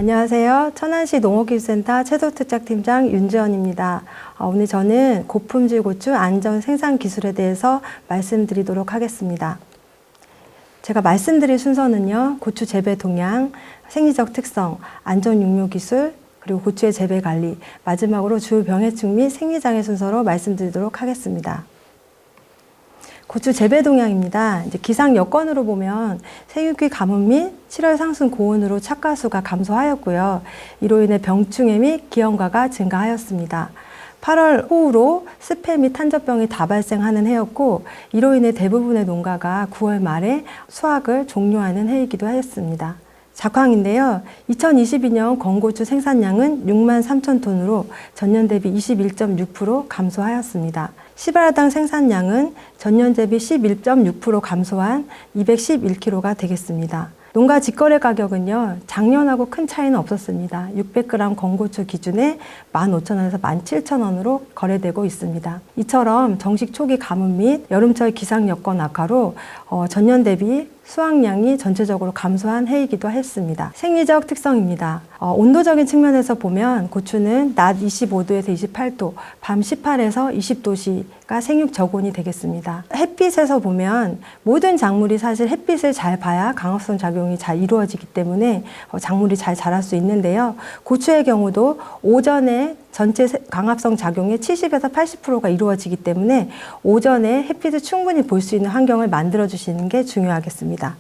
안녕하세요. 천안시 농업기술센터 채소특작팀장 윤지연입니다. 오늘 저는 고품질 고추 안전 생산 기술에 대해서 말씀드리도록 하겠습니다. 제가 말씀드릴 순서는요, 고추 재배 동향, 생리적 특성, 안전 육묘 기술, 그리고 고추의 재배 관리, 마지막으로 주 병해충 및 생리장애 순서로 말씀드리도록 하겠습니다. 고추 재배 동향입니다. 이제 기상 여건으로 보면 생육기 가뭄 및 7월 상순 고온으로 착과수가 감소하였고요. 이로 인해 병충해 및 기형과가 증가하였습니다. 8월 호우로 스패 및 탄저병이 다발생하는 해였고, 이로 인해 대부분의 농가가 9월 말에 수확을 종료하는 해이기도 하였습니다. 작황인데요. 2022년 건고추 생산량은 6만 3천 톤으로 전년 대비 21.6% 감소하였습니다. 시발당 생산량은 전년 대비 11.6% 감소한 211kg가 되겠습니다. 농가 직거래 가격은요, 작년하고 큰 차이는 없었습니다. 600g 건고추 기준에 15,000원에서 17,000원으로 거래되고 있습니다. 이처럼 정식 초기 가뭄 및 여름철 기상 여건 악화로 전년 대비 수확량이 전체적으로 감소한 해이기도 했습니다. 생리적 특성입니다. 온도적인 측면에서 보면 고추는 낮 25도에서 28도, 밤 18에서 20도씨가 생육 저온이 되겠습니다. 햇빛에서 보면 모든 작물이 사실 햇빛을 잘 봐야 강합성 작용이 잘 이루어지기 때문에 작물이 잘 자랄 수 있는데요. 고추의 경우도 오전에 전체 강합성 작용의 70에서 80%가 이루어지기 때문에 오전에 햇빛을 충분히 볼 수 있는 환경을 만들어 주시는 게 중요하겠습니다.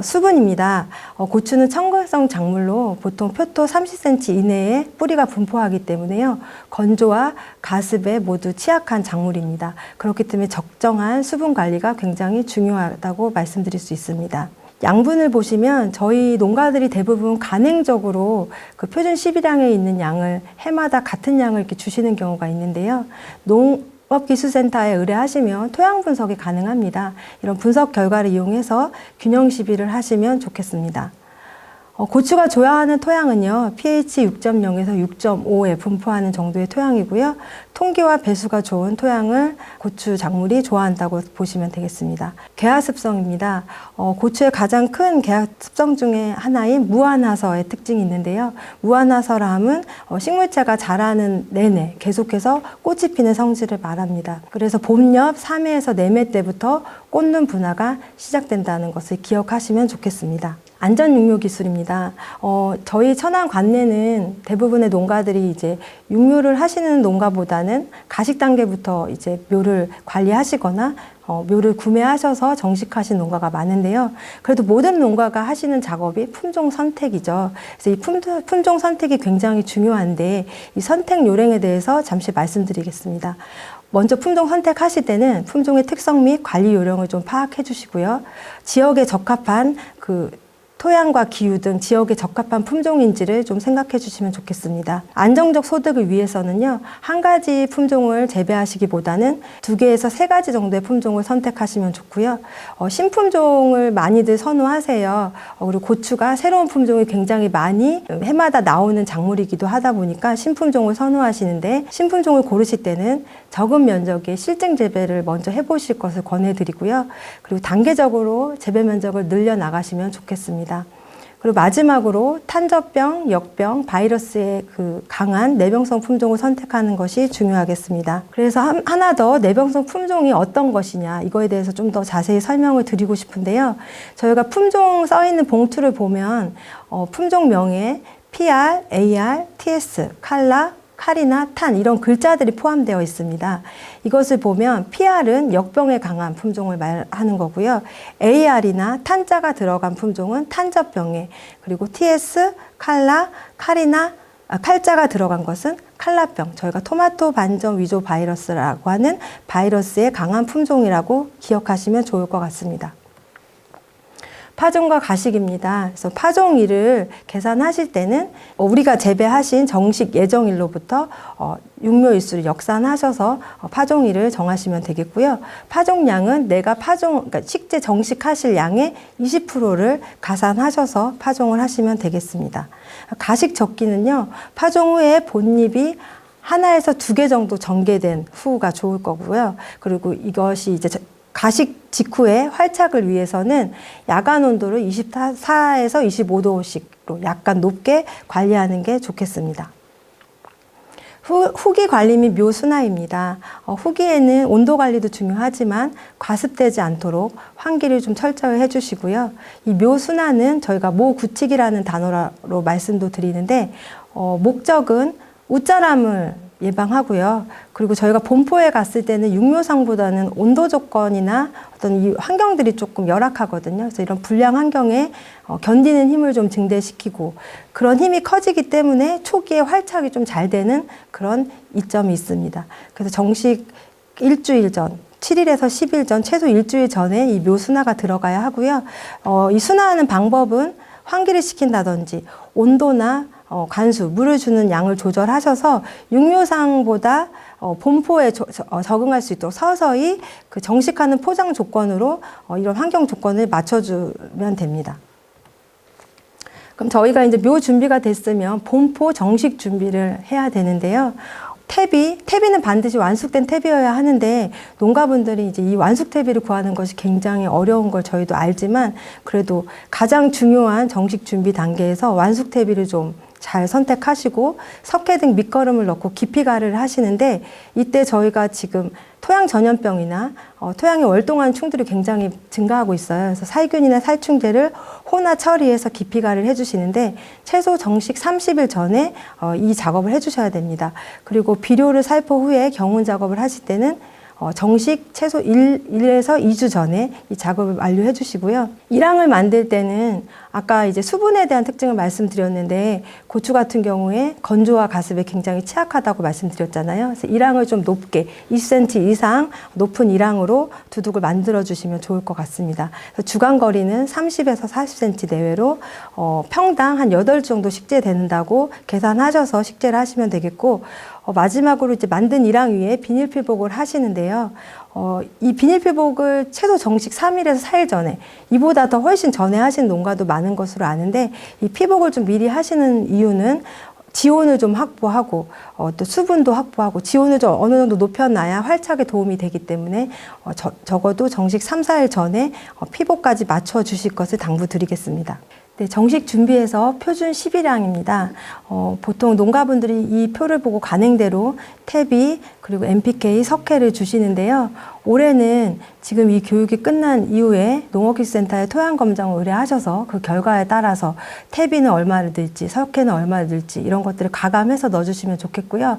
수분입니다. 고추는 청결성 작물로 보통 표토 30cm 이내에 뿌리가 분포하기 때문에요. 건조와 가습에 모두 취약한 작물입니다. 그렇기 때문에 적정한 수분 관리가 굉장히 중요하다고 말씀드릴 수 있습니다. 양분을 보시면 저희 농가들이 대부분 간행적으로 그 표준 12량에 있는 양을 해마다 같은 양을 이렇게 주시는 경우가 있는데요. 농업기술센터에 의뢰하시면 토양 분석이 가능합니다. 이런 분석 결과를 이용해서 균형 시비를 하시면 좋겠습니다. 고추가 좋아하는 토양은요, pH 6.0에서 6.5에 분포하는 정도의 토양이고요. 통기와 배수가 좋은 토양을 고추 작물이 좋아한다고 보시면 되겠습니다. 개화습성입니다. 고추의 가장 큰 개화습성 중에 하나인 무한하서의 특징이 있는데요. 무한하서라 함은 식물체가 자라는 내내 계속해서 꽃이 피는 성질을 말합니다. 그래서 봄엽 3회에서 4매 때부터 꽃눈 분화가 시작된다는 것을 기억하시면 좋겠습니다. 안전 육묘 기술입니다. 저희 천안 관내는 대부분의 농가들이 이제 육묘를 하시는 농가보다는 가식 단계부터 이제 묘를 관리하시거나 묘를 구매하셔서 정식하신 농가가 많은데요. 그래도 모든 농가가 하시는 작업이 품종 선택이죠. 그래서 이 품종 선택이 굉장히 중요한데 이 선택 요령에 대해서 잠시 말씀드리겠습니다. 먼저 품종 선택하실 때는 품종의 특성 및 관리 요령을 좀 파악해 주시고요. 지역에 적합한 토양과 기후 등 지역에 적합한 품종인지를 좀 생각해 주시면 좋겠습니다. 안정적 소득을 위해서는요, 한 가지 품종을 재배하시기보다는 2개에서 3가지 정도의 품종을 선택하시면 좋고요. 신품종을 많이들 선호하세요. 그리고 고추가 새로운 품종이 굉장히 많이 해마다 나오는 작물이기도 하다 보니까 신품종을 선호하시는데, 신품종을 고르실 때는 적은 면적의 실증 재배를 먼저 해보실 것을 권해드리고요. 그리고 단계적으로 재배 면적을 늘려 나가시면 좋겠습니다. 그리고 마지막으로 탄저병, 역병, 바이러스의 강한 내병성 품종을 선택하는 것이 중요하겠습니다. 그래서 하나 더 내병성 품종이 어떤 것이냐, 이거에 대해서 좀 더 자세히 설명을 드리고 싶은데요. 저희가 품종 써 있는 봉투를 보면 품종명에 PR, AR, TS, 칼라, 칼이나 탄 이런 글자들이 포함되어 있습니다. 이것을 보면 PR은 역병에 강한 품종을 말하는 거고요. AR이나 탄자가 들어간 품종은 탄저병에, 그리고 TS, 칼라, 칼이나 칼자가 들어간 것은 칼라병, 저희가 토마토 반점 위조 바이러스라고 하는 바이러스에 강한 품종이라고 기억하시면 좋을 것 같습니다. 파종과 가식입니다. 그래서 파종일을 계산하실 때는 우리가 재배하신 정식 예정일로부터 육묘일수를 역산하셔서 파종일을 정하시면 되겠고요. 파종량은 내가 그러니까 식재 정식하실 양의 20%를 가산하셔서 파종을 하시면 되겠습니다. 가식 적기는요, 파종 후에 본잎이 하나에서 2개 정도 전개된 후가 좋을 거고요. 그리고 이것이 이제 가식 직후에 활착을 위해서는 야간 온도를 24에서 25도씩로 약간 높게 관리하는 게 좋겠습니다. 후기 관리 및 묘순화입니다. 후기에는 온도 관리도 중요하지만 과습되지 않도록 환기를 좀 철저히 해주시고요. 이 묘순화는 저희가 모구칙이라는 단어로 말씀도 드리는데 목적은 웃자람을 예방하고요. 그리고 저희가 본포에 갔을 때는 육묘상보다는 온도 조건이나 어떤 이 환경들이 조금 열악하거든요. 그래서 이런 불량 환경에 견디는 힘을 좀 증대시키고 그런 힘이 커지기 때문에 초기에 활착이 좀 잘 되는 그런 이점이 있습니다. 그래서 정식 일주일 전 7일에서 10일 전, 최소 일주일 전에 이 묘순화가 들어가야 하고요. 이 순화하는 방법은 환기를 시킨다든지 온도나 관수, 물을 주는 양을 조절하셔서 육묘상보다 본포에 적응할 수 있도록 서서히 그 정식하는 포장 조건으로 이런 환경 조건을 맞춰주면 됩니다. 그럼 저희가 이제 묘 준비가 됐으면 본포 정식 준비를 해야 되는데요. 퇴비는 반드시 완숙된 퇴비여야 하는데 농가분들이 이제 이 완숙 퇴비를 구하는 것이 굉장히 어려운 걸 저희도 알지만 그래도 가장 중요한 정식 준비 단계에서 완숙 퇴비를 좀 잘 선택하시고 석회 등 밑거름을 넣고 깊이 가를 하시는데 이때 저희가 지금 토양 전염병이나 토양의 월동한 충들이 굉장히 증가하고 있어요. 그래서 살균이나 살충제를 호나 처리해서 깊이 가를 해주시는데 최소 정식 30일 전에 이 작업을 해주셔야 됩니다. 그리고 비료를 살포 후에 경운 작업을 하실 때는 정식 최소 1에서 2주 전에 이 작업을 완료해 주시고요. 일항을 만들 때는 아까 이제 수분에 대한 특징을 말씀드렸는데 고추 같은 경우에 건조와 가습에 굉장히 취약하다고 말씀드렸잖아요. 그래서 일항을 좀 높게 20cm 이상 높은 일항으로 두둑을 만들어 주시면 좋을 것 같습니다. 그래서 주간 거리는 30에서 40cm 내외로 평당 한 8주 정도 식재된다고 계산하셔서 식재를 하시면 되겠고 마지막으로 이제 만든 일항 위에 비닐 필복을 하시는데요. 이 비닐 필복을 최소 정식 3일에서 4일 전에, 이보다 더 훨씬 전에 하시는 농가도 많은 것으로 아는데 이 필복을 좀 미리 하시는 이유는 지온을 좀 확보하고 또 수분도 확보하고 지온을 좀 어느 정도 높여놔야 활착에 도움이 되기 때문에 적어도 정식 3, 4일 전에 피복까지 맞춰 주실 것을 당부드리겠습니다. 네, 정식 준비해서 표준 10일량입니다. 보통 농가분들이 이 표를 보고 관행대로 퇴비 그리고 NPK, 석회를 주시는데요. 올해는 지금 이 교육이 끝난 이후에 농업기술센터에 토양검정을 의뢰하셔서 그 결과에 따라서 퇴비는 얼마를 넣을지 석회는 얼마를 넣을지 이런 것들을 가감해서 넣어주시면 좋겠고요.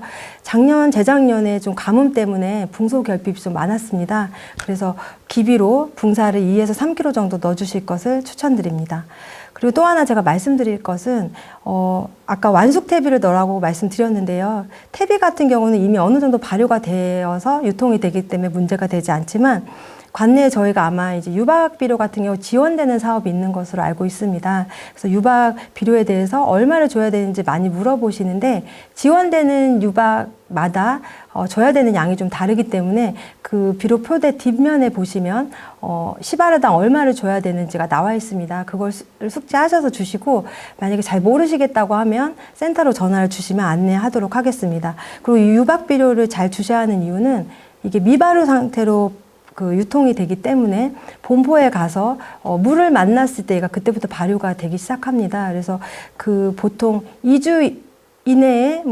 재작년에 좀 가뭄 때문에 붕소 결핍이 좀 많았습니다. 그래서 기비로 붕사를 2에서 3kg 정도 넣어주실 것을 추천드립니다. 그리고 또 하나 제가 말씀드릴 것은 아까 완숙 퇴비를 넣으라고 말씀드렸는데요. 퇴비 같은 경우는 이미 어느 정도 발효가 되어서 유통이 되기 때문에 문제가 되지 않지만 관내에 저희가 아마 이제 유박 비료 같은 경우 지원되는 사업이 있는 것으로 알고 있습니다. 그래서 유박 비료에 대해서 얼마를 줘야 되는지 많이 물어보시는데 지원되는 유박마다 줘야 되는 양이 좀 다르기 때문에 그 비료 표대 뒷면에 보시면 시바르당 얼마를 줘야 되는지가 나와 있습니다. 그걸 숙지하셔서 주시고 만약에 잘 모르시겠다고 하면 센터로 전화를 주시면 안내하도록 하겠습니다. 그리고 이 유박 비료를 잘 주셔야 하는 이유는 이게 미발효 상태로 유통이 되기 때문에 본포에 가서 물을 만났을 때가 그때부터 발효가 되기 시작합니다. 그래서 보통 2주 이내에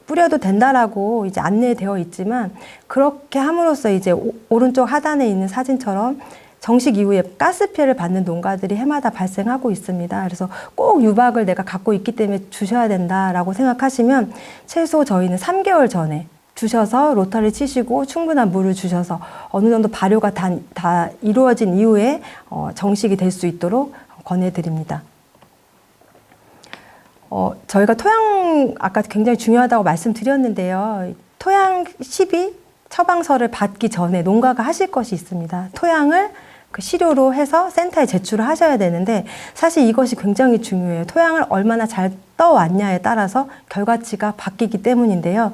뿌려도 된다라고 이제 안내되어 있지만 그렇게 함으로써 이제 오른쪽 하단에 있는 사진처럼 정식 이후에 가스 피해를 받는 농가들이 해마다 발생하고 있습니다. 그래서 꼭 유박을 내가 갖고 있기 때문에 주셔야 된다라고 생각하시면 최소 저희는 3개월 전에 주셔서 로타를 치시고 충분한 물을 주셔서 어느 정도 발효가 다 이루어진 이후에 정식이 될 수 있도록 권해드립니다. 저희가 토양 아까 굉장히 중요하다고 말씀드렸는데요. 토양 시비 처방서를 받기 전에 농가가 하실 것이 있습니다. 토양을 시료로 해서 센터에 제출을 하셔야 되는데 사실 이것이 굉장히 중요해요. 토양을 얼마나 잘 떠왔냐에 따라서 결과치가 바뀌기 때문인데요.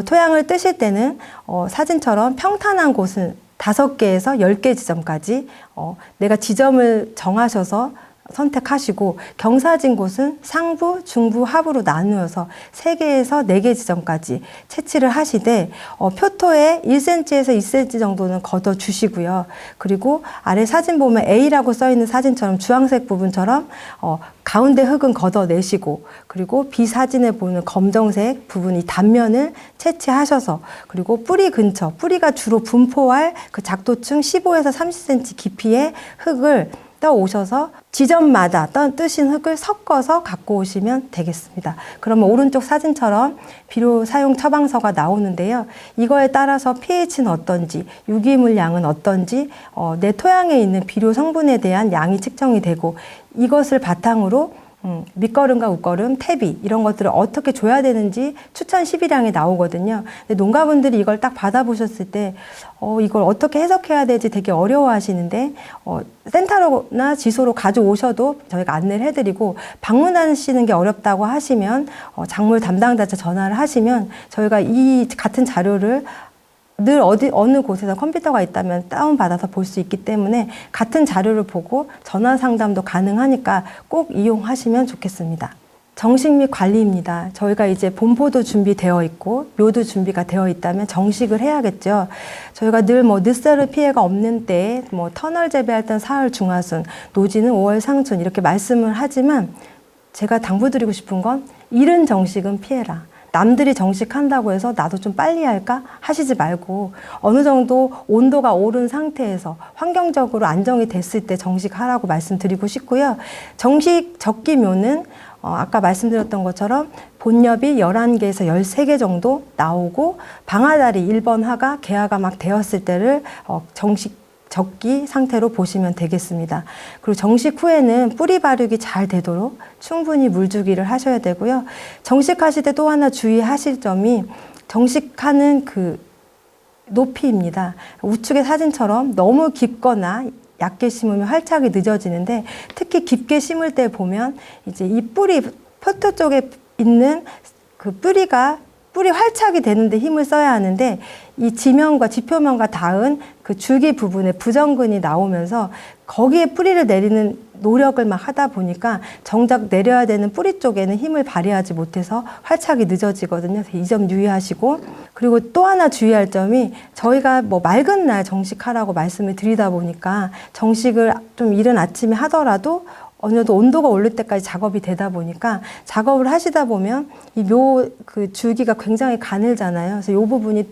토양을 뜨실 때는 사진처럼 평탄한 곳은 5개에서 10개 지점까지 내가 지점을 정하셔서 선택하시고 경사진 곳은 상부, 중부, 하부로 나누어서 3개에서 4개 지점까지 채취를 하시되 표토에 1cm에서 2cm 정도는 걷어 주시고요. 그리고 아래 사진 보면 A라고 써 있는 사진처럼 주황색 부분처럼 가운데 흙은 걷어내시고 그리고 B 사진에 보는 검정색 부분 이 단면을 채취하셔서 그리고 뿌리 근처, 뿌리가 주로 분포할 그 작도층 15에서 30cm 깊이의 흙을 떠오셔서 지점마다 뜨신 흙을 섞어서 갖고 오시면 되겠습니다. 그러면 오른쪽 사진처럼 비료 사용 처방서가 나오는데요. 이거에 따라서 pH는 어떤지, 유기물 양은 어떤지, 내 토양에 있는 비료 성분에 대한 양이 측정이 되고 이것을 바탕으로 밑거름과 웃거름, 퇴비 이런 것들을 어떻게 줘야 되는지 추천 10일량이 나오거든요. 근데 농가분들이 이걸 딱 받아보셨을 때 이걸 어떻게 해석해야 될지 되게 어려워하시는데 센터로나 지소로 가져오셔도 저희가 안내를 해드리고 방문하시는 게 어렵다고 하시면 작물 담당자한테 전화를 하시면 저희가 이 같은 자료를 늘 어느 곳에서 컴퓨터가 있다면 다운받아서 볼 수 있기 때문에 같은 자료를 보고 전화 상담도 가능하니까 꼭 이용하시면 좋겠습니다. 정식 및 관리입니다. 저희가 이제 본포도 준비되어 있고 묘도 준비가 되어 있다면 정식을 해야겠죠. 저희가 늘 늦새로 피해가 없는 때 터널 재배할 땐 사흘 중하순, 노지는 5월 상순 이렇게 말씀을 하지만 제가 당부드리고 싶은 건 이른 정식은 피해라. 남들이 정식한다고 해서 나도 좀 빨리 할까 하시지 말고 어느 정도 온도가 오른 상태에서 환경적으로 안정이 됐을 때 정식하라고 말씀드리고 싶고요. 정식 적기묘는 아까 말씀드렸던 것처럼 본엽이 11개에서 13개 정도 나오고 방아다리 1번 하가 개화가 막 되었을 때를 정식 적기 상태로 보시면 되겠습니다. 그리고 정식 후에는 뿌리 발육이 잘 되도록 충분히 물주기를 하셔야 되고요. 정식하실 때 또 하나 주의하실 점이 정식하는 그 높이입니다. 우측의 사진처럼 너무 깊거나 얇게 심으면 활착이 늦어지는데 특히 깊게 심을 때 보면 이제 이 뿌리 표토 쪽에 있는 그 뿌리 활착이 되는데 힘을 써야 하는데 이 지면과 지표면과 닿은 그 줄기 부분에 부정근이 나오면서 거기에 뿌리를 내리는 노력을 막 하다 보니까 정작 내려야 되는 뿌리 쪽에는 힘을 발휘하지 못해서 활착이 늦어지거든요. 이 점 유의하시고 그리고 또 하나 주의할 점이 저희가 맑은 날 정식하라고 말씀을 드리다 보니까 정식을 좀 이른 아침에 하더라도 어느 정도 온도가 오를 때까지 작업이 되다 보니까 작업을 하시다 보면 이 그 줄기가 굉장히 가늘잖아요. 그래서 이 부분이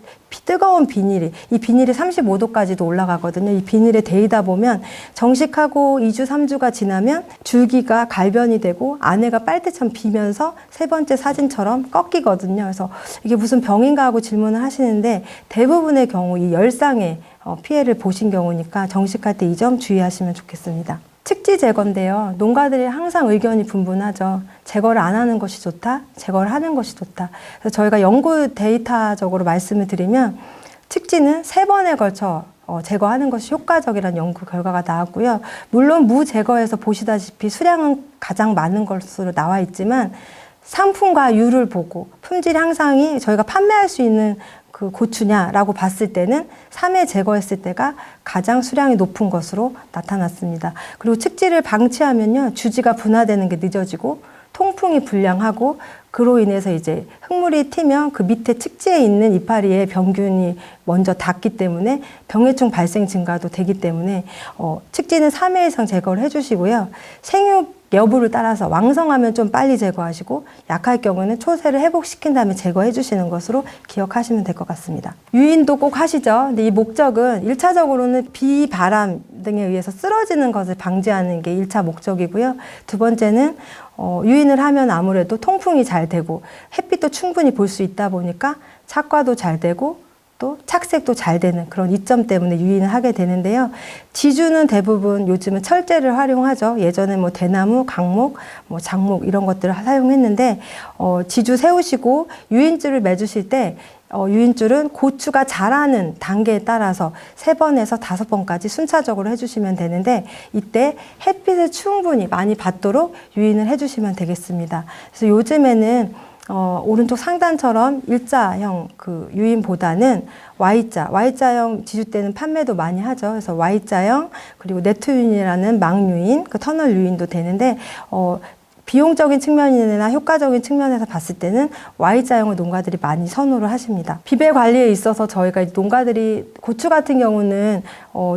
뜨거운 비닐이, 이 비닐이 35도까지도 올라가거든요. 이 비닐에 데이다 보면 정식하고 2주, 3주가 지나면 줄기가 갈변이 되고 안에가 빨대처럼 비면서 세 번째 사진처럼 꺾이거든요. 그래서 이게 무슨 병인가 하고 질문을 하시는데 대부분의 경우 이 열상에 피해를 보신 경우니까 정식할 때 이 점 주의하시면 좋겠습니다. 측지 제거인데요. 농가들이 항상 의견이 분분하죠. 제거를 안 하는 것이 좋다, 제거를 하는 것이 좋다. 그래서 저희가 연구 데이터적으로 말씀을 드리면 측지는 3번에 걸쳐 제거하는 것이 효과적이라는 연구 결과가 나왔고요. 물론 무 제거에서 보시다시피 수량은 가장 많은 것으로 나와 있지만 상품과 율을 보고 품질 향상이 저희가 판매할 수 있는 그 고추냐라고 봤을 때는 3회 제거했을 때가 가장 수량이 높은 것으로 나타났습니다. 그리고 측지를 방치하면요, 주지가 분화되는 게 늦어지고 통풍이 불량하고 그로 인해서 이제 흙물이 튀면 그 밑에 측지에 있는 이파리에 병균이 먼저 닿기 때문에 병해충 발생 증가도 되기 때문에 측지는 3회 이상 제거를 해주시고요. 생육 여부를 따라서 왕성하면 좀 빨리 제거하시고 약할 경우는 초세를 회복시킨 다음에 제거해 주시는 것으로 기억하시면 될 것 같습니다. 유인도 꼭 하시죠. 근데 이 목적은 1차적으로는 비, 바람 등에 의해서 쓰러지는 것을 방지하는 게 1차 목적이고요. 두 번째는 유인을 하면 아무래도 통풍이 잘 되고 햇빛도 충분히 볼 수 있다 보니까 착과도 잘 되고 또 착색도 잘 되는 그런 이점 때문에 유인을 하게 되는데요. 지주는 대부분 요즘은 철제를 활용하죠. 예전에 대나무, 강목, 장목 이런 것들을 사용했는데 지주 세우시고 유인줄을 매주실 때 유인줄은 고추가 자라는 단계에 따라서 3번에서 5번까지 순차적으로 해주시면 되는데 이때 햇빛을 충분히 많이 받도록 유인을 해주시면 되겠습니다. 그래서 요즘에는 오른쪽 상단처럼 일자형 그 유인보다는 Y자형 지주 때는 판매도 많이 하죠. 그래서 Y자형 그리고 네트 유인이라는 망 유인, 그 터널 유인도 되는데 비용적인 측면이나 효과적인 측면에서 봤을 때는 Y자형을 농가들이 많이 선호를 하십니다. 비배 관리에 있어서 저희가 농가들이 고추 같은 경우는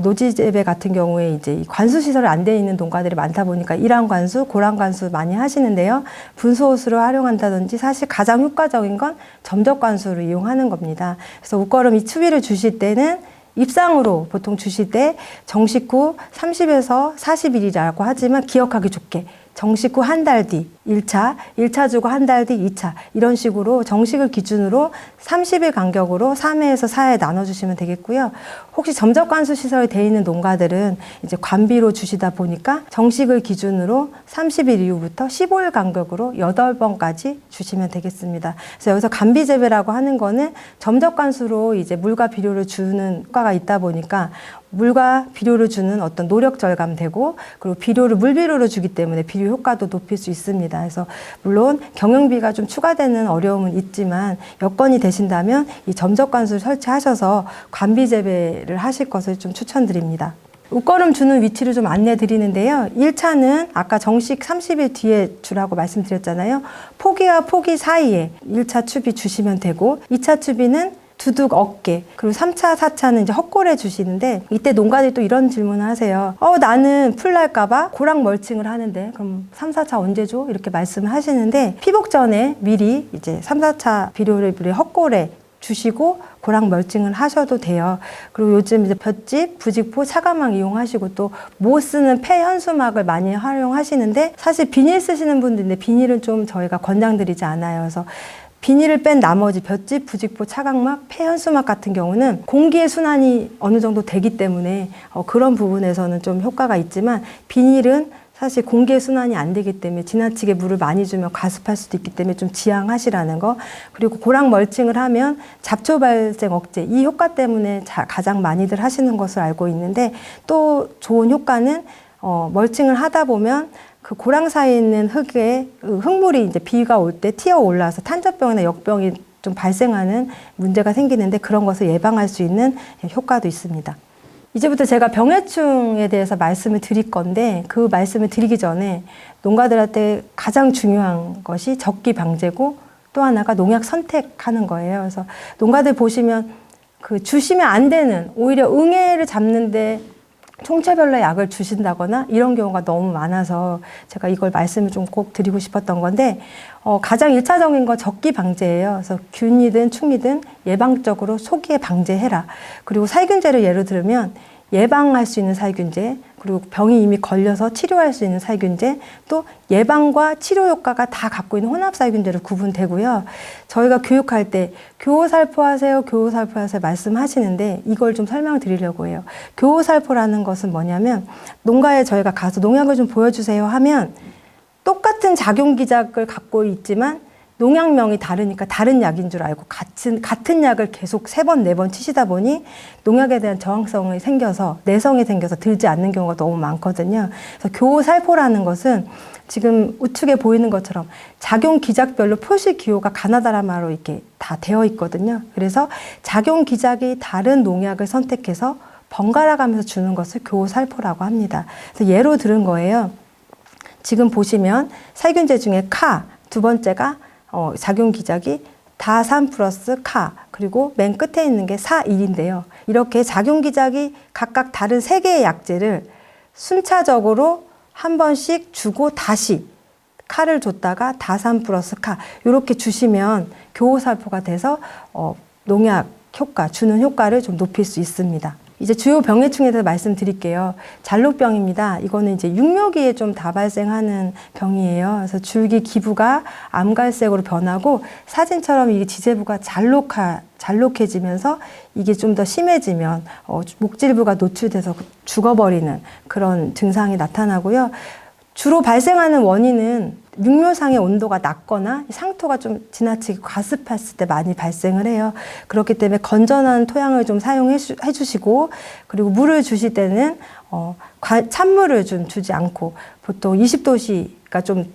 노지 재배 같은 경우에 이제 관수 시설이 안 돼 있는 농가들이 많다 보니까 일환 관수, 고란 관수 많이 하시는데요. 분수호수를 활용한다든지 사실 가장 효과적인 건 점적 관수를 이용하는 겁니다. 그래서 웃거름이 추비를 주실 때는 입상으로 보통 주실 때 정식 후 30에서 40일이라고 하지만 기억하기 좋게 정식 후 한 달 뒤 1차 주고 한 달 뒤 2차 이런 식으로 정식을 기준으로 30일 간격으로 3회에서 4회 나눠주시면 되겠고요. 혹시 점적 관수 시설이 되어 있는 농가들은 이제 관비로 주시다 보니까 정식을 기준으로 30일 이후부터 15일 간격으로 8번까지 주시면 되겠습니다. 그래서 여기서 간비 재배라고 하는 거는 점적 관수로 이제 물과 비료를 주는 효과가 있다 보니까 물과 비료를 주는 어떤 노력 절감되고 그리고 비료를 물비료로 주기 때문에 비료 효과도 높일 수 있습니다. 그래서 물론 경영비가 좀 추가되는 어려움은 있지만 여건이 되신다면 이 점적 관수를 설치하셔서 관비 재배를 하실 것을 좀 추천드립니다. 웃거름 주는 위치를 좀 안내 드리는데요. 1차는 아까 정식 30일 뒤에 주라고 말씀드렸잖아요. 포기와 포기 사이에 1차 추비 주시면 되고 2차 추비는 두둑 어깨 그리고 3차 4차는 이제 헛골에 주시는데 이때 농가들이 또 이런 질문을 하세요. 나는 풀 날까봐 고랑 멀칭을 하는데 그럼 3, 4차 언제 줘? 이렇게 말씀을 하시는데 피복 전에 미리 이제 3, 4차 비료를 헛골에 주시고 고랑 멀칭을 하셔도 돼요. 그리고 요즘 이제 볏짚, 부직포, 차가망 이용하시고 또 못 쓰는 폐현수막을 많이 활용하시는데 사실 비닐 쓰시는 분들인데 비닐은 좀 저희가 권장드리지 않아요. 그래서 비닐을 뺀 나머지 볏짚, 부직포, 차각막, 폐현수막 같은 경우는 공기의 순환이 어느 정도 되기 때문에 그런 부분에서는 좀 효과가 있지만 비닐은 사실 공기의 순환이 안 되기 때문에 지나치게 물을 많이 주면 가습할 수도 있기 때문에 좀 지양하시라는 거. 그리고 고랑 멀칭을 하면 잡초 발생 억제 이 효과 때문에 가장 많이들 하시는 것을 알고 있는데 또 좋은 효과는 멀칭을 하다 보면 그 고랑 사이에 있는 흙에 흙물이 이제 비가 올 때 튀어 올라와서 탄저병이나 역병이 좀 발생하는 문제가 생기는데 그런 것을 예방할 수 있는 효과도 있습니다. 이제부터 제가 병해충에 대해서 말씀을 드릴 건데 그 말씀을 드리기 전에 농가들한테 가장 중요한 것이 적기 방제고 또 하나가 농약 선택하는 거예요. 그래서 농가들 보시면 그 주시면 안 되는 오히려 응애를 잡는데 총체별로 약을 주신다거나 이런 경우가 너무 많아서 제가 이걸 말씀을 좀 꼭 드리고 싶었던 건데 가장 1차적인 건 적기 방제예요. 그래서 균이든 충이든 예방적으로 소기에 방제해라. 그리고 살균제를 예로 들면 예방할 수 있는 살균제 그리고 병이 이미 걸려서 치료할 수 있는 살균제 또 예방과 치료 효과가 다 갖고 있는 혼합살균제를 구분되고요. 저희가 교육할 때 교호살포하세요, 교호살포하세요 말씀하시는데 이걸 좀 설명드리려고 해요. 교호살포라는 것은 뭐냐면 농가에 저희가 가서 농약을 좀 보여주세요 하면 똑같은 작용기작을 갖고 있지만 농약명이 다르니까 다른 약인 줄 알고 같은 약을 계속 3번, 4번 치시다 보니 농약에 대한 저항성이 생겨서 내성이 생겨서 들지 않는 경우가 너무 많거든요. 그래서 교호살포라는 것은 지금 우측에 보이는 것처럼 작용 기작별로 표시 기호가 가나다라마로 이렇게 다 되어 있거든요. 그래서 작용 기작이 다른 농약을 선택해서 번갈아 가면서 주는 것을 교호살포라고 합니다. 그래서 예로 들은 거예요. 지금 보시면 살균제 중에 카, 두 번째가 작용 기작이 다3 플러스 카 그리고 맨 끝에 있는 게 4,1인데요. 이렇게 작용 기작이 각각 다른 3개의 약제를 순차적으로 한 번씩 주고 다시 카를 줬다가 다3 플러스 카 이렇게 주시면 교호살포가 돼서 농약 효과, 주는 효과를 좀 높일 수 있습니다. 이제 주요 병해충에 대해서 말씀드릴게요. 잘록병입니다. 이거는 이제 육묘기에 좀 다발생하는 병이에요. 그래서 줄기 기부가 암갈색으로 변하고 사진처럼 이게 지제부가 잘록해지면서 이게 좀 더 심해지면 목질부가 노출돼서 죽어버리는 그런 증상이 나타나고요. 주로 발생하는 원인은 육묘상의 온도가 낮거나 상토가 좀 지나치게 과습했을 때 많이 발생을 해요. 그렇기 때문에 건전한 토양을 좀 사용해 주시고 그리고 물을 주실 때는 찬물을 좀 주지 않고 보통 20도씨가 좀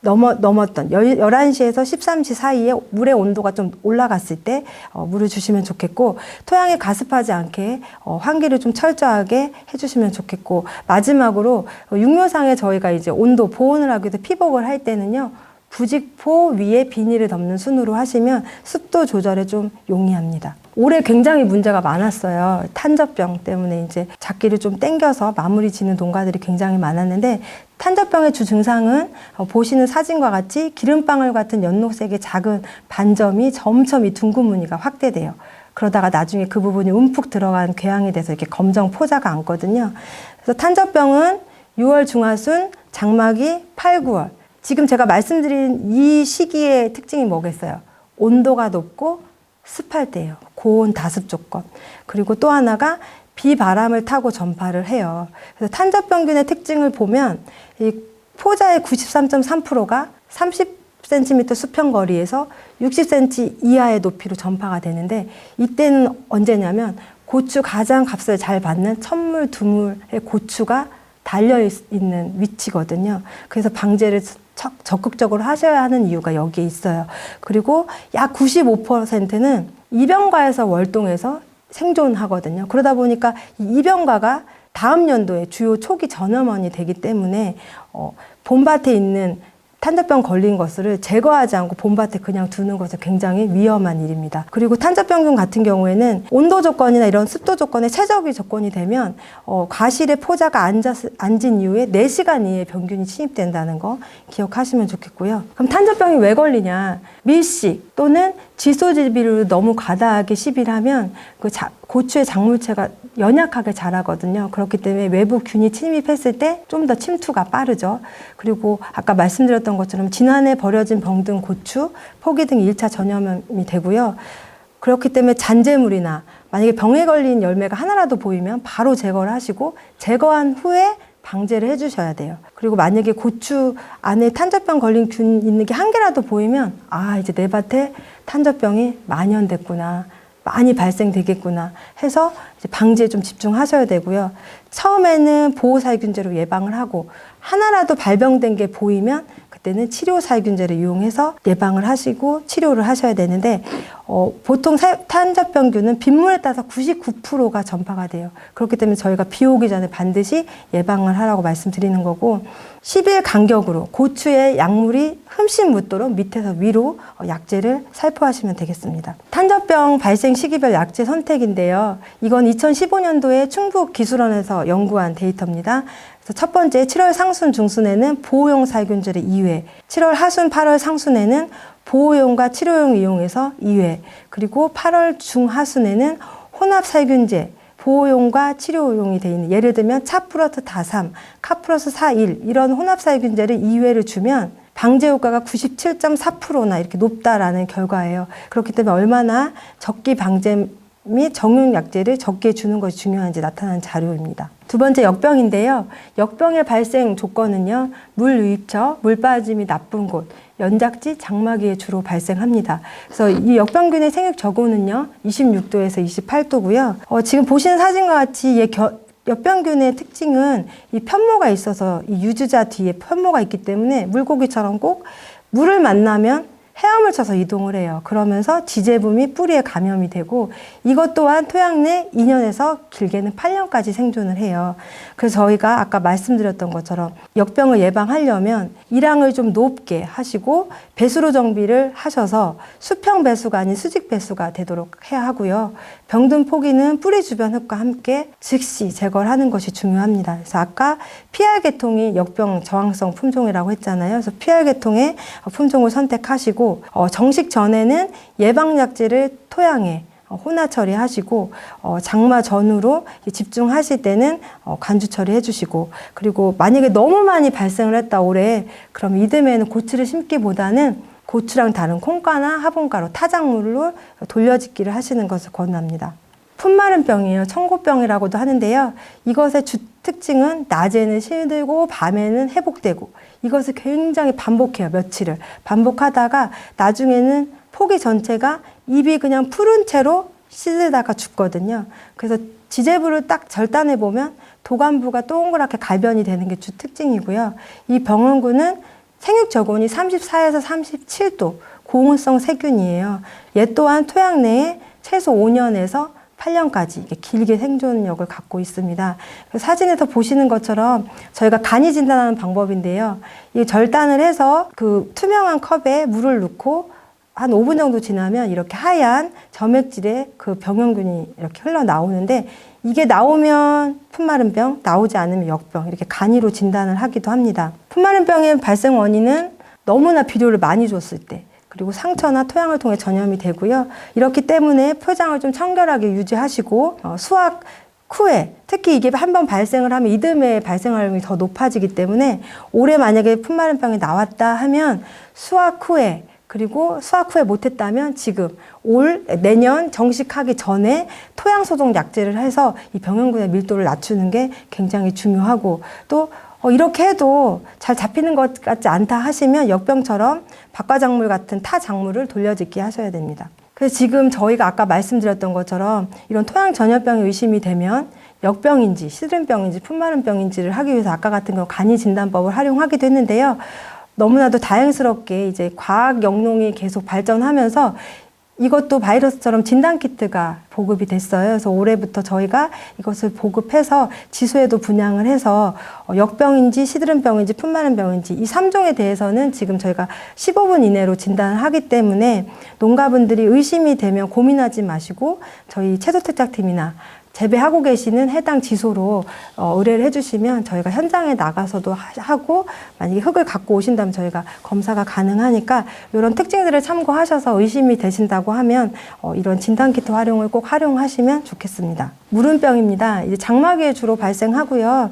넘었던 11시에서 13시 사이에 물의 온도가 좀 올라갔을 때 물을 주시면 좋겠고, 토양이 가습하지 않게 환기를 좀 철저하게 해주시면 좋겠고, 마지막으로 육묘상에 저희가 이제 온도 보온을 하기 위해서 피복을 할 때는요, 부직포 위에 비닐을 덮는 순으로 하시면 습도 조절에 좀 용이합니다. 올해 굉장히 문제가 많았어요. 탄저병 때문에 이제 작기를 좀 땡겨서 마무리 지는 농가들이 굉장히 많았는데, 탄저병의 주 증상은 보시는 사진과 같이 기름방울 같은 연녹색의 작은 반점이 점점 이 둥근 무늬가 확대돼요. 그러다가 나중에 그 부분이 움푹 들어간 궤양이 돼서 이렇게 검정 포자가 앉거든요. 그래서 탄저병은 6월 중하순, 장마기 8, 9월. 지금 제가 말씀드린 이 시기의 특징이 뭐겠어요? 온도가 높고 습할 때예요. 고온 다습 조건. 그리고 또 하나가 비바람을 타고 전파를 해요. 그래서 탄저병균의 특징을 보면 이 포자의 93.3%가 30cm 수평 거리에서 60cm 이하의 높이로 전파가 되는데, 이때는 언제냐면 고추 가장 값을 잘 받는 첫물, 두물의 고추가 달려있는 위치거든요. 그래서 방제를 적극적으로 하셔야 하는 이유가 여기에 있어요. 그리고 약 95%는 이병과에서 월동해서 생존하거든요. 그러다 보니까 이 이병과가 다음 연도에 주요 초기 전염원이 되기 때문에 봄밭에 있는 탄저병 걸린 것을 제거하지 않고 봄밭에 그냥 두는 것은 굉장히 위험한 일입니다. 그리고 탄저병균 같은 경우에는 온도 조건이나 이런 습도 조건에 최적의 조건이 되면 과실에 포자가 앉은 이후에 4시간 이내에 병균이 침입된다는 거 기억하시면 좋겠고요. 그럼 탄저병이 왜 걸리냐? 밀식 또는 지소지비를 너무 과다하게 시비를 하면 그 고추의 작물체가 연약하게 자라거든요. 그렇기 때문에 외부 균이 침입했을 때 좀 더 침투가 빠르죠. 그리고 아까 말씀드렸던 것처럼 지난해 버려진 병든 고추, 포기 등 1차 전염이 되고요. 그렇기 때문에 잔재물이나 만약에 병에 걸린 열매가 하나라도 보이면 바로 제거를 하시고, 제거한 후에 방제를 해주셔야 돼요. 그리고 만약에 고추 안에 탄저병 걸린 균 있는 게 한 개라도 보이면 이제 내 밭에 탄저병이 만연됐구나, 많이 발생되겠구나 해서 이제 방지에 좀 집중하셔야 되고요. 처음에는 보호살균제로 예방을 하고, 하나라도 발병된 게 보이면 그때는 치료살균제를 이용해서 예방을 하시고 치료를 하셔야 되는데, 보통 탄저병균은 빗물에 따라서 99%가 전파가 돼요. 그렇기 때문에 저희가 비 오기 전에 반드시 예방을 하라고 말씀드리는 거고, 10일 간격으로 고추에 약물이 흠씬 묻도록 밑에서 위로 약제를 살포하시면 되겠습니다. 탄저병 발생 시기별 약제 선택인데요. 이건 2015년도에 충북기술원에서 연구한 데이터입니다. 그래서 첫 번째 7월 상순 중순에는 보호용 살균제를 2회, 7월 하순 8월 상순에는 보호용과 치료용 이용해서 2회, 그리고 8월 중하순에는 혼합 살균제, 보호용과 치료용이 되어 있는, 예를 들면 차플러스 다삼, 카플러스 4일 이런 혼합 살균제를 2회를 주면 방제 효과가 97.4%나 이렇게 높다라는 결과예요. 그렇기 때문에 얼마나 적기 방제 및 정용 약제를 적게 주는 것이 중요한지 나타나는 자료입니다. 두 번째 역병인데요. 역병의 발생 조건은요, 물 유입처, 물 빠짐이 나쁜 곳, 연작지, 장마기에 주로 발생합니다. 그래서 이 역병균의 생육 저고는요 26도에서 28도고요. 지금 보시는 사진과 같이 역병균의 특징은 이 편모가 있어서, 이 유주자 뒤에 편모가 있기 때문에 물고기처럼 꼭 물을 만나면 헤엄을 쳐서 이동을 해요. 그러면서 지제품이 뿌리에 감염이 되고, 이것 또한 토양 내 2년에서 길게는 8년까지 생존을 해요. 그래서 저희가 아까 말씀드렸던 것처럼 역병을 예방하려면 일항을 좀 높게 하시고 배수로 정비를 하셔서 수평 배수가 아닌 수직 배수가 되도록 해야 하고요. 병든 포기는 뿌리 주변 흙과 함께 즉시 제거를 하는 것이 중요합니다. 그래서 아까 PR 계통이 역병 저항성 품종이라고 했잖아요. 그래서 PR 계통의 품종을 선택하시고, 정식 전에는 예방약제를 토양에 혼화 처리하시고, 장마 전후로 집중하실 때는 관주 처리해 주시고, 그리고 만약에 너무 많이 발생을 했다 올해, 그럼 이듬해에는 고추를 심기보다는 고추랑 다른 콩가나 화분가로 타작물로 돌려짓기를 하시는 것을 권합니다. 품마른병이에요. 청고병이라고도 하는데요. 이것의 주 특징은 낮에는 실들고 밤에는 회복되고, 이것을 굉장히 반복해요. 며칠을 반복하다가 나중에는 포기 전체가 입이 그냥 푸른 채로 씻으다가 죽거든요. 그래서 지제부를 딱 절단해 보면 도관부가 동그랗게 갈변이 되는 게 주 특징이고요. 이 병원군은 생육 저온이 34에서 37도, 고온성 세균이에요. 얘 또한 토양 내에 최소 5년에서 8년까지 이렇게 길게 생존력을 갖고 있습니다. 사진에서 보시는 것처럼 저희가 간이 진단하는 방법인데요. 이 절단을 해서 그 투명한 컵에 물을 넣고 한 5분 정도 지나면 이렇게 하얀 점액질의 그 병원균이 이렇게 흘러나오는데, 이게 나오면 풋마른 병, 나오지 않으면 역병, 이렇게 간이로 진단을 하기도 합니다. 풋마른 병의 발생 원인은 너무나 비료를 많이 줬을 때, 그리고 상처나 토양을 통해 전염이 되고요. 이렇기 때문에 포장을 좀 청결하게 유지하시고 수확 후에, 특히 이게 한번 발생을 하면 이듬해 발생할 확률이 더 높아지기 때문에 올해 만약에 풋마른 병이 나왔다 하면 수확 후에, 그리고 수확 후에 못했다면 지금 내년 정식하기 전에 토양 소독 약제를 해서 이 병원균의 밀도를 낮추는 게 굉장히 중요하고, 또 이렇게 해도 잘 잡히는 것 같지 않다 하시면 역병처럼 박과작물 같은 타 작물을 돌려짓기 하셔야 됩니다. 그래서 지금 저희가 아까 말씀드렸던 것처럼 이런 토양 전염병이 의심이 되면 역병인지 시드름병인지 풋마른병인지를 하기 위해서 아까 같은 경우 간이 진단법을 활용하기도 했는데요. 너무나도 다행스럽게 이제 과학 영농이 계속 발전하면서 이것도 바이러스처럼 진단키트가 보급이 됐어요. 그래서 올해부터 저희가 이것을 보급해서 지소에도 분양을 해서 역병인지 시드름병인지 풋마른병인지 이 3종에 대해서는 지금 저희가 15분 이내로 진단을 하기 때문에 농가분들이 의심이 되면 고민하지 마시고 저희 채소특작팀이나 재배하고 계시는 해당 지소로 의뢰를 해주시면 저희가 현장에 나가서도 하고, 만약에 흙을 갖고 오신다면 저희가 검사가 가능하니까 이런 특징들을 참고하셔서 의심이 되신다고 하면 이런 진단키트 활용을 꼭 활용하시면 좋겠습니다. 무름병입니다. 이제 장마기에 주로 발생하고요.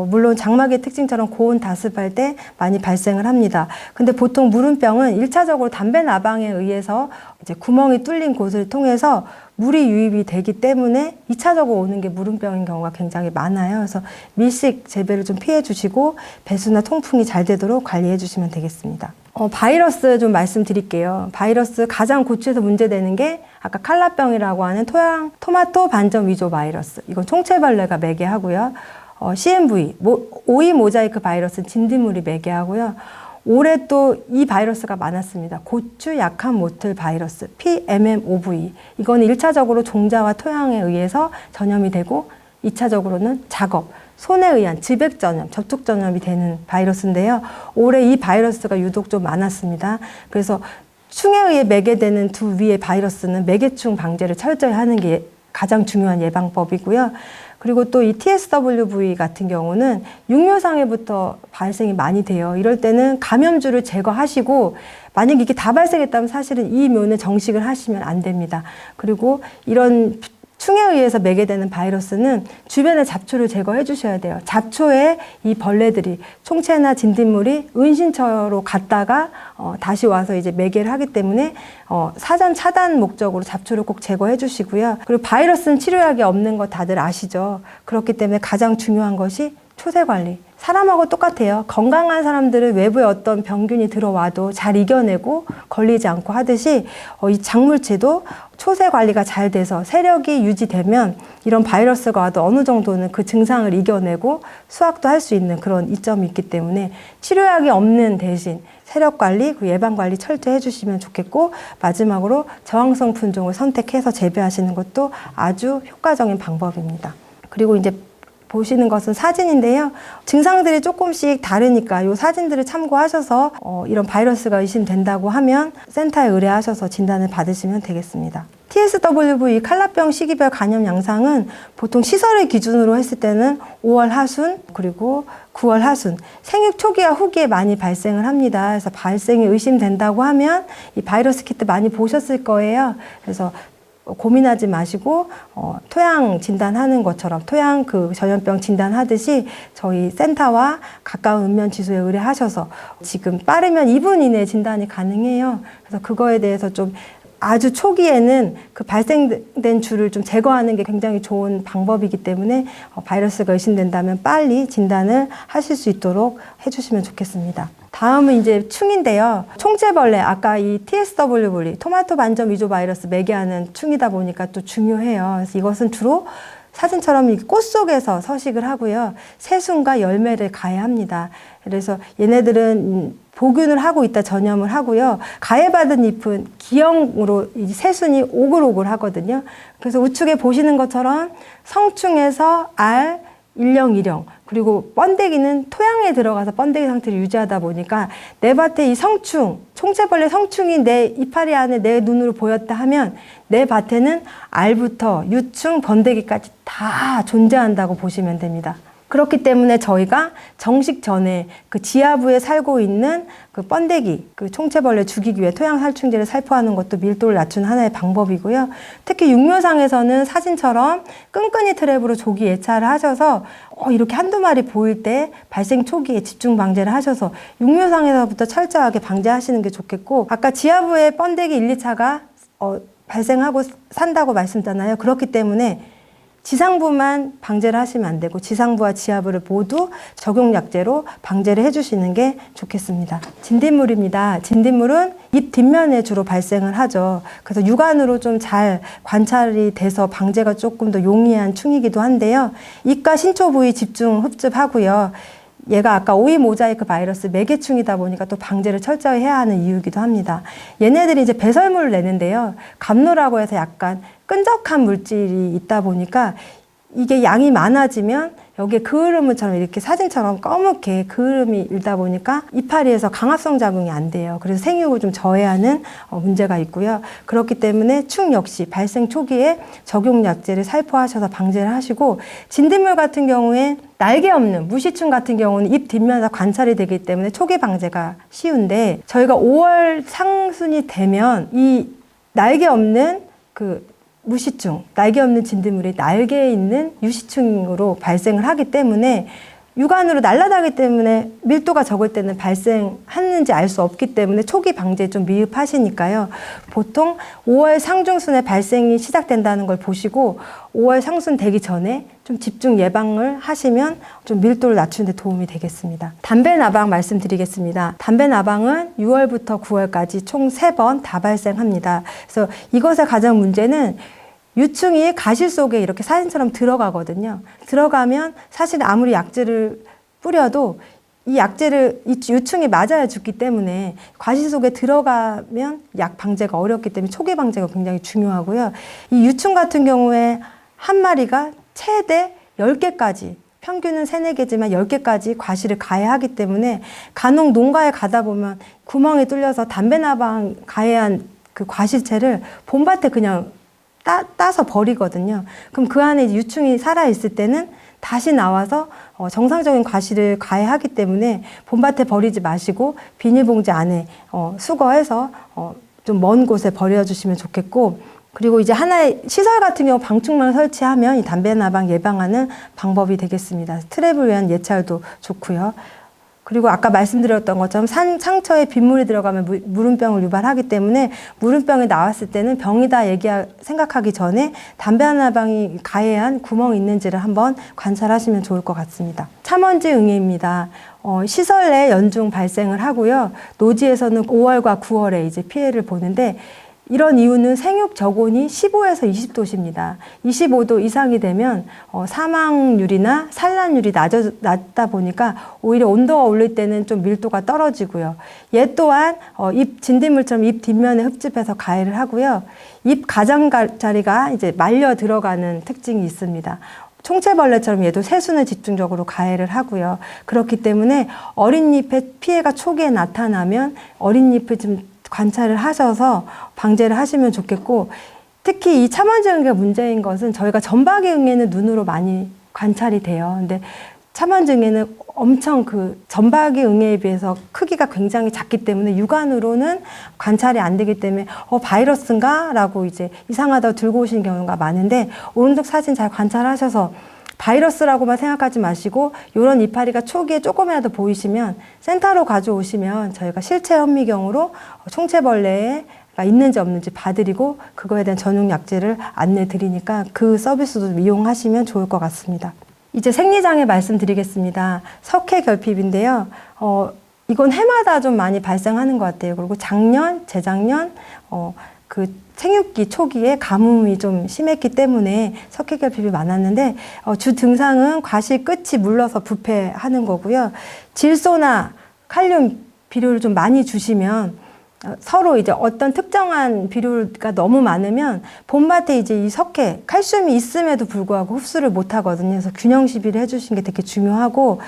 물론 장마기의 특징처럼 고온 다습할 때 많이 발생을 합니다. 근데 보통 무름병은 1차적으로 담배 나방에 의해서 이제 구멍이 뚫린 곳을 통해서 물이 유입이 되기 때문에 2차적으로 오는 게 무름병인 경우가 굉장히 많아요. 그래서 밀식 재배를 좀 피해 주시고 배수나 통풍이 잘 되도록 관리해 주시면 되겠습니다. 바이러스 좀 말씀드릴게요. 바이러스 가장 고추에서 문제되는 게 아까 칼라병이라고 하는 토마토 반점 위조 바이러스. 이건 총체벌레가 매개하고요. CMV, 오이 모자이크 바이러스는 진딧물이 매개하고요. 올해 또 이 바이러스가 많았습니다. 고추 약한 모틀 바이러스, PMMOV. 이거는 1차적으로 종자와 토양에 의해서 전염이 되고 2차적으로는 작업, 손에 의한 지백 전염, 접촉 전염이 되는 바이러스인데요. 올해 이 바이러스가 유독 좀 많았습니다. 그래서 충에 의해 매개되는 두 위의 바이러스는 매개충 방제를 철저히 하는 게 가장 중요한 예방법이고요. 그리고 또 이 TSWV 같은 경우는 육묘상에부터 발생이 많이 돼요. 이럴 때는 감염주를 제거하시고, 만약 이게 다 발생했다면 사실은 이 묘는 정식을 하시면 안 됩니다. 그리고 이런 충에 의해서 매개되는 바이러스는 주변의 잡초를 제거해 주셔야 돼요. 잡초에 이 벌레들이, 총체나 진딧물이 은신처로 갔다가 다시 와서 이제 매개를 하기 때문에 사전 차단 목적으로 잡초를 꼭 제거해 주시고요. 그리고 바이러스는 치료약이 없는 거 다들 아시죠? 그렇기 때문에 가장 중요한 것이 초세 관리. 사람하고 똑같아요. 건강한 사람들은 외부에 어떤 병균이 들어와도 잘 이겨내고 걸리지 않고 하듯이 이 작물체도 초세 관리가 잘 돼서 세력이 유지되면 이런 바이러스가 와도 어느 정도는 그 증상을 이겨내고 수확도 할 수 있는 그런 이점이 있기 때문에 치료약이 없는 대신 세력 관리, 예방 관리 철저히 해주시면 좋겠고, 마지막으로 저항성 품종을 선택해서 재배하시는 것도 아주 효과적인 방법입니다. 그리고 이제 보시는 것은 사진인데요. 증상들이 조금씩 다르니까 이 사진들을 참고하셔서 이런 바이러스가 의심된다고 하면 센터에 의뢰하셔서 진단을 받으시면 되겠습니다. TSWV 칼라병 시기별 감염 양상은 보통 시설을 기준으로 했을 때는 5월 하순 그리고 9월 하순, 생육 초기와 후기에 많이 발생을 합니다. 그래서 발생이 의심된다고 하면 이 바이러스 키트 많이 보셨을 거예요. 그래서 고민하지 마시고 토양 진단하는 것처럼 토양 그 전염병 진단하듯이 저희 센터와 가까운 읍면지소에 의뢰하셔서 지금 빠르면 2분 이내에 진단이 가능해요. 그래서 그거에 대해서 좀 아주 초기에는 그 발생된 줄을 좀 제거하는 게 굉장히 좋은 방법이기 때문에 바이러스가 의심된다면 빨리 진단을 하실 수 있도록 해주시면 좋겠습니다. 다음은 이제 충인데요. 총체벌레, 아까 이 TSWV, 토마토 반점 위조 바이러스 매개하는 충이다 보니까 또 중요해요. 그래서 이것은 주로 사진처럼 꽃 속에서 서식을 하고요. 새순과 열매를 가해합니다. 그래서 얘네들은 보균을 하고 있다 전염을 하고요. 가해받은 잎은 기형으로 새순이 오글오글 하거든요. 그래서 우측에 보시는 것처럼 성충에서 알, 일령, 일령, 그리고 번데기는 토양에 들어가서 번데기 상태를 유지하다 보니까 내 밭에 이 성충, 총체벌레 성충이 내 이파리 안에 내 눈으로 보였다 하면 내 밭에는 알부터 유충, 번데기까지 다 존재한다고 보시면 됩니다. 그렇기 때문에 저희가 정식 전에 그 지하부에 살고 있는 그 번데기, 그 총체벌레 죽이기 위해 토양살충제를 살포하는 것도 밀도를 낮추는 하나의 방법이고요. 특히 육묘상에서는 사진처럼 끈끈이 트랩으로 조기 예찰을 하셔서 이렇게 한두 마리 보일 때 발생 초기에 집중 방제를 하셔서 육묘상에서부터 철저하게 방제하시는 게 좋겠고, 아까 지하부에 번데기 1, 2차가 발생하고 산다고 말씀드렸잖아요. 그렇기 때문에 지상부만 방제를 하시면 안 되고 지상부와 지하부를 모두 적용약제로 방제를 해주시는 게 좋겠습니다. 진딧물입니다. 진딧물은 잎 뒷면에 주로 발생을 하죠. 그래서 육안으로 좀 잘 관찰이 돼서 방제가 조금 더 용이한 충이기도 한데요. 잎과 신초 부위 집중 흡집하고요. 얘가 아까 오이 모자이크 바이러스 매개충이다 보니까 또 방제를 철저히 해야 하는 이유이기도 합니다. 얘네들이 이제 배설물을 내는데요. 감로라고 해서 약간 끈적한 물질이 있다 보니까 이게 양이 많아지면 여기에 그을음처럼 이렇게 사진처럼 검게 그을음이 일다 보니까 이파리에서 강합성 작용이 안 돼요. 그래서 생육을 좀 저해하는 문제가 있고요. 그렇기 때문에 충 역시 발생 초기에 적용약제를 살포하셔서 방제를 하시고, 진딧물 같은 경우에 날개 없는 무시충 같은 경우는 잎 뒷면에서 관찰이 되기 때문에 초기 방제가 쉬운데, 저희가 5월 상순이 되면 이 날개 없는 그 무시충, 날개 없는 진딧물이 날개에 있는 유시충으로 발생을 하기 때문에 육안으로 날아다니기 때문에 밀도가 적을 때는 발생하는지 알 수 없기 때문에 초기 방제에 좀 미흡하시니까요. 보통 5월 상중순에 발생이 시작된다는 걸 보시고 5월 상순 되기 전에 좀 집중 예방을 하시면 좀 밀도를 낮추는 데 도움이 되겠습니다. 담배나방 말씀드리겠습니다. 담배나방은 6월부터 9월까지 총 3번 다 발생합니다. 그래서 이것의 가장 문제는 유충이 가실 속에 이렇게 사진처럼 들어가거든요. 들어가면 사실 아무리 약제를 뿌려도 이 약제를 이 유충이 맞아야 죽기 때문에 과실 속에 들어가면 약 방제가 어렵기 때문에 초기 방제가 굉장히 중요하고요. 이 유충 같은 경우에 한 마리가 최대 10개까지, 평균은 3, 4개지만 10개까지 과실을 가해하기 때문에 간혹 농가에 가다 보면 구멍이 뚫려서 담배나방 가해한 그 과실체를 봄밭에 그냥 따서 버리거든요. 그럼 그 안에 유충이 살아있을 때는 다시 나와서 정상적인 과실을 가해하기 때문에 봄밭에 버리지 마시고 비닐봉지 안에 수거해서 좀 먼 곳에 버려주시면 좋겠고, 그리고 이제 하나의 시설 같은 경우 방충망을 설치하면 이 담배나방 예방하는 방법이 되겠습니다. 트랩을 위한 예찰도 좋고요. 그리고 아까 말씀드렸던 것처럼 상처에 빗물이 들어가면 물음병을 유발하기 때문에 물음병이 나왔을 때는 병이다 생각하기 전에 담배나방이 가해한 구멍이 있는지를 한번 관찰하시면 좋을 것 같습니다. 참원지 응애입니다. 시설 내 연중 발생을 하고요. 노지에서는 5월과 9월에 이제 피해를 보는데, 이런 이유는 생육 저온이 15에서 20도씨입니다. 25도 이상이 되면 사망률이나 산란율이 낮다 보니까 오히려 온도가 오를 때는 좀 밀도가 떨어지고요. 얘 또한 잎 진딧물처럼 잎 뒷면에 흡집해서 가해를 하고요. 잎 가장자리가 이제 말려 들어가는 특징이 있습니다. 총체벌레처럼 얘도 새순을 집중적으로 가해를 하고요. 그렇기 때문에 어린 잎에 피해가 초기에 나타나면 어린 잎을 좀 관찰을 하셔서 방제를 하시면 좋겠고, 특히 이 참원지 응애가 문제인 것은 저희가 전박이 응애는 눈으로 많이 관찰이 돼요. 근데 참원지 응애는 엄청 그 전박이 응애에 비해서 크기가 굉장히 작기 때문에 육안으로는 관찰이 안 되기 때문에 바이러스인가? 라고 이제 이상하다고 들고 오시는 경우가 많은데, 오른쪽 사진 잘 관찰하셔서 바이러스라고만 생각하지 마시고 이런 이파리가 초기에 조금이라도 보이시면 센터로 가져오시면 저희가 실체 현미경으로 총체벌레가 있는지 없는지 봐드리고 그거에 대한 전용 약제를 안내 드리니까 그 서비스도 이용하시면 좋을 것 같습니다. 이제 생리장애 말씀드리겠습니다. 석회결핍인데요. 이건 해마다 좀 많이 발생하는 것 같아요. 그리고 작년, 재작년 그 생육기 초기에 가뭄이 좀 심했기 때문에 석회결핍이 많았는데, 주 증상은 과실 끝이 물러서 부패하는 거고요. 질소나 칼륨 비료를 좀 많이 주시면 서로 이제 어떤 특정한 비료가 너무 많으면 봄밭에 이제 이 석회, 칼슘이 있음에도 불구하고 흡수를 못 하거든요. 그래서 균형 시비를 해주시는 게 되게 중요하고,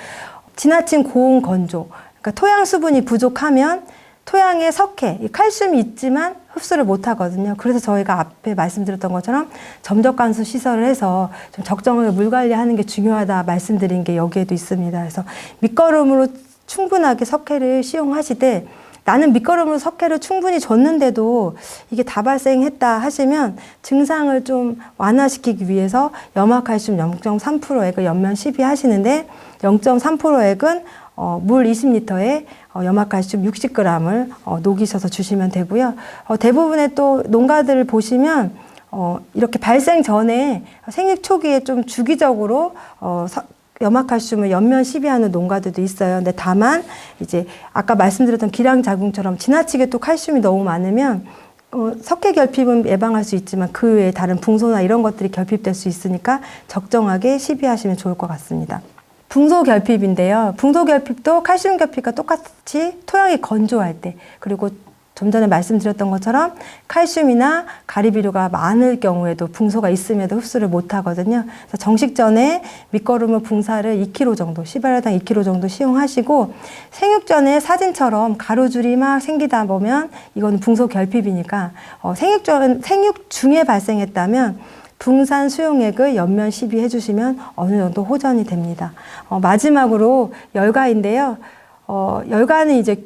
지나친 고온 건조, 그러니까 토양 수분이 부족하면 토양에 석회, 칼슘이 있지만 흡수를 못 하거든요. 그래서 저희가 앞에 말씀드렸던 것처럼 점적관수 시설을 해서 좀 적정하게 물 관리하는 게 중요하다 말씀드린 게 여기에도 있습니다. 그래서 밑거름으로 충분하게 석회를 시용하시되, 나는 밑거름으로 석회를 충분히 줬는데도 이게 다발생했다 하시면 증상을 좀 완화시키기 위해서 염화칼슘 0.3%액을 연면 시비하시는데, 0.3%액은 물 20리터에 염화칼슘 60g을 녹이셔서 주시면 되고요. 대부분의 또 농가들을 보시면 이렇게 발생 전에 생육 초기에 좀 주기적으로 염화칼슘을 연면 시비하는 농가들도 있어요. 근데 다만 이제 아까 말씀드렸던 기량작용처럼 지나치게 또 칼슘이 너무 많으면 석회 결핍은 예방할 수 있지만 그 외에 다른 붕소나 이런 것들이 결핍될 수 있으니까 적정하게 시비하시면 좋을 것 같습니다. 붕소 결핍인데요. 붕소 결핍도 칼슘 결핍과 똑같이 토양이 건조할 때, 그리고 좀 전에 말씀드렸던 것처럼 칼슘이나 가리비료가 많을 경우에도 붕소가 있음에도 흡수를 못 하거든요. 그래서 정식 전에 밑거름을 붕사를 2kg 정도, 시발야당 2kg 정도 시용하시고, 생육 전에 사진처럼 가루줄이 막 생기다 보면 이건 붕소 결핍이니까 생육 중에 발생했다면 붕산 수용액을 연면 시비해 주시면 어느 정도 호전이 됩니다. 마지막으로 열과인데요. 열과는 이제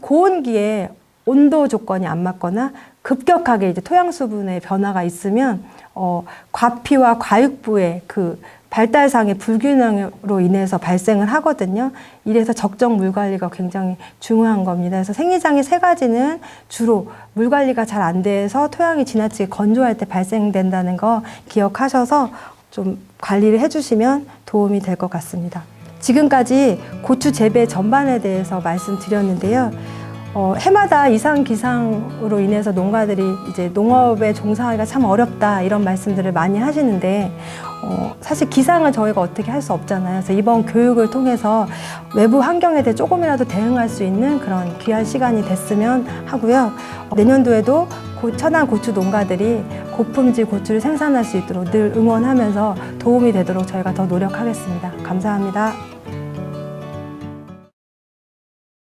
고온기에 온도 조건이 안 맞거나 급격하게 이제 토양 수분의 변화가 있으면 과피와 과육부의 그 발달상의 불균형으로 인해서 발생을 하거든요. 이래서 적정 물 관리가 굉장히 중요한 겁니다. 그래서 생리장애 세 가지는 주로 물 관리가 잘 안 돼서 토양이 지나치게 건조할 때 발생된다는 거 기억하셔서 좀 관리를 해주시면 도움이 될 것 같습니다. 지금까지 고추 재배 전반에 대해서 말씀드렸는데요. 해마다 이상 기상으로 인해서 농가들이 이제 농업에 종사하기가 참 어렵다 이런 말씀들을 많이 하시는데, 사실 기상은 저희가 어떻게 할 수 없잖아요. 그래서 이번 교육을 통해서 외부 환경에 대해 조금이라도 대응할 수 있는 그런 귀한 시간이 됐으면 하고요. 내년도에도 천안 고추 농가들이 고품질 고추를 생산할 수 있도록 늘 응원하면서 도움이 되도록 저희가 더 노력하겠습니다. 감사합니다.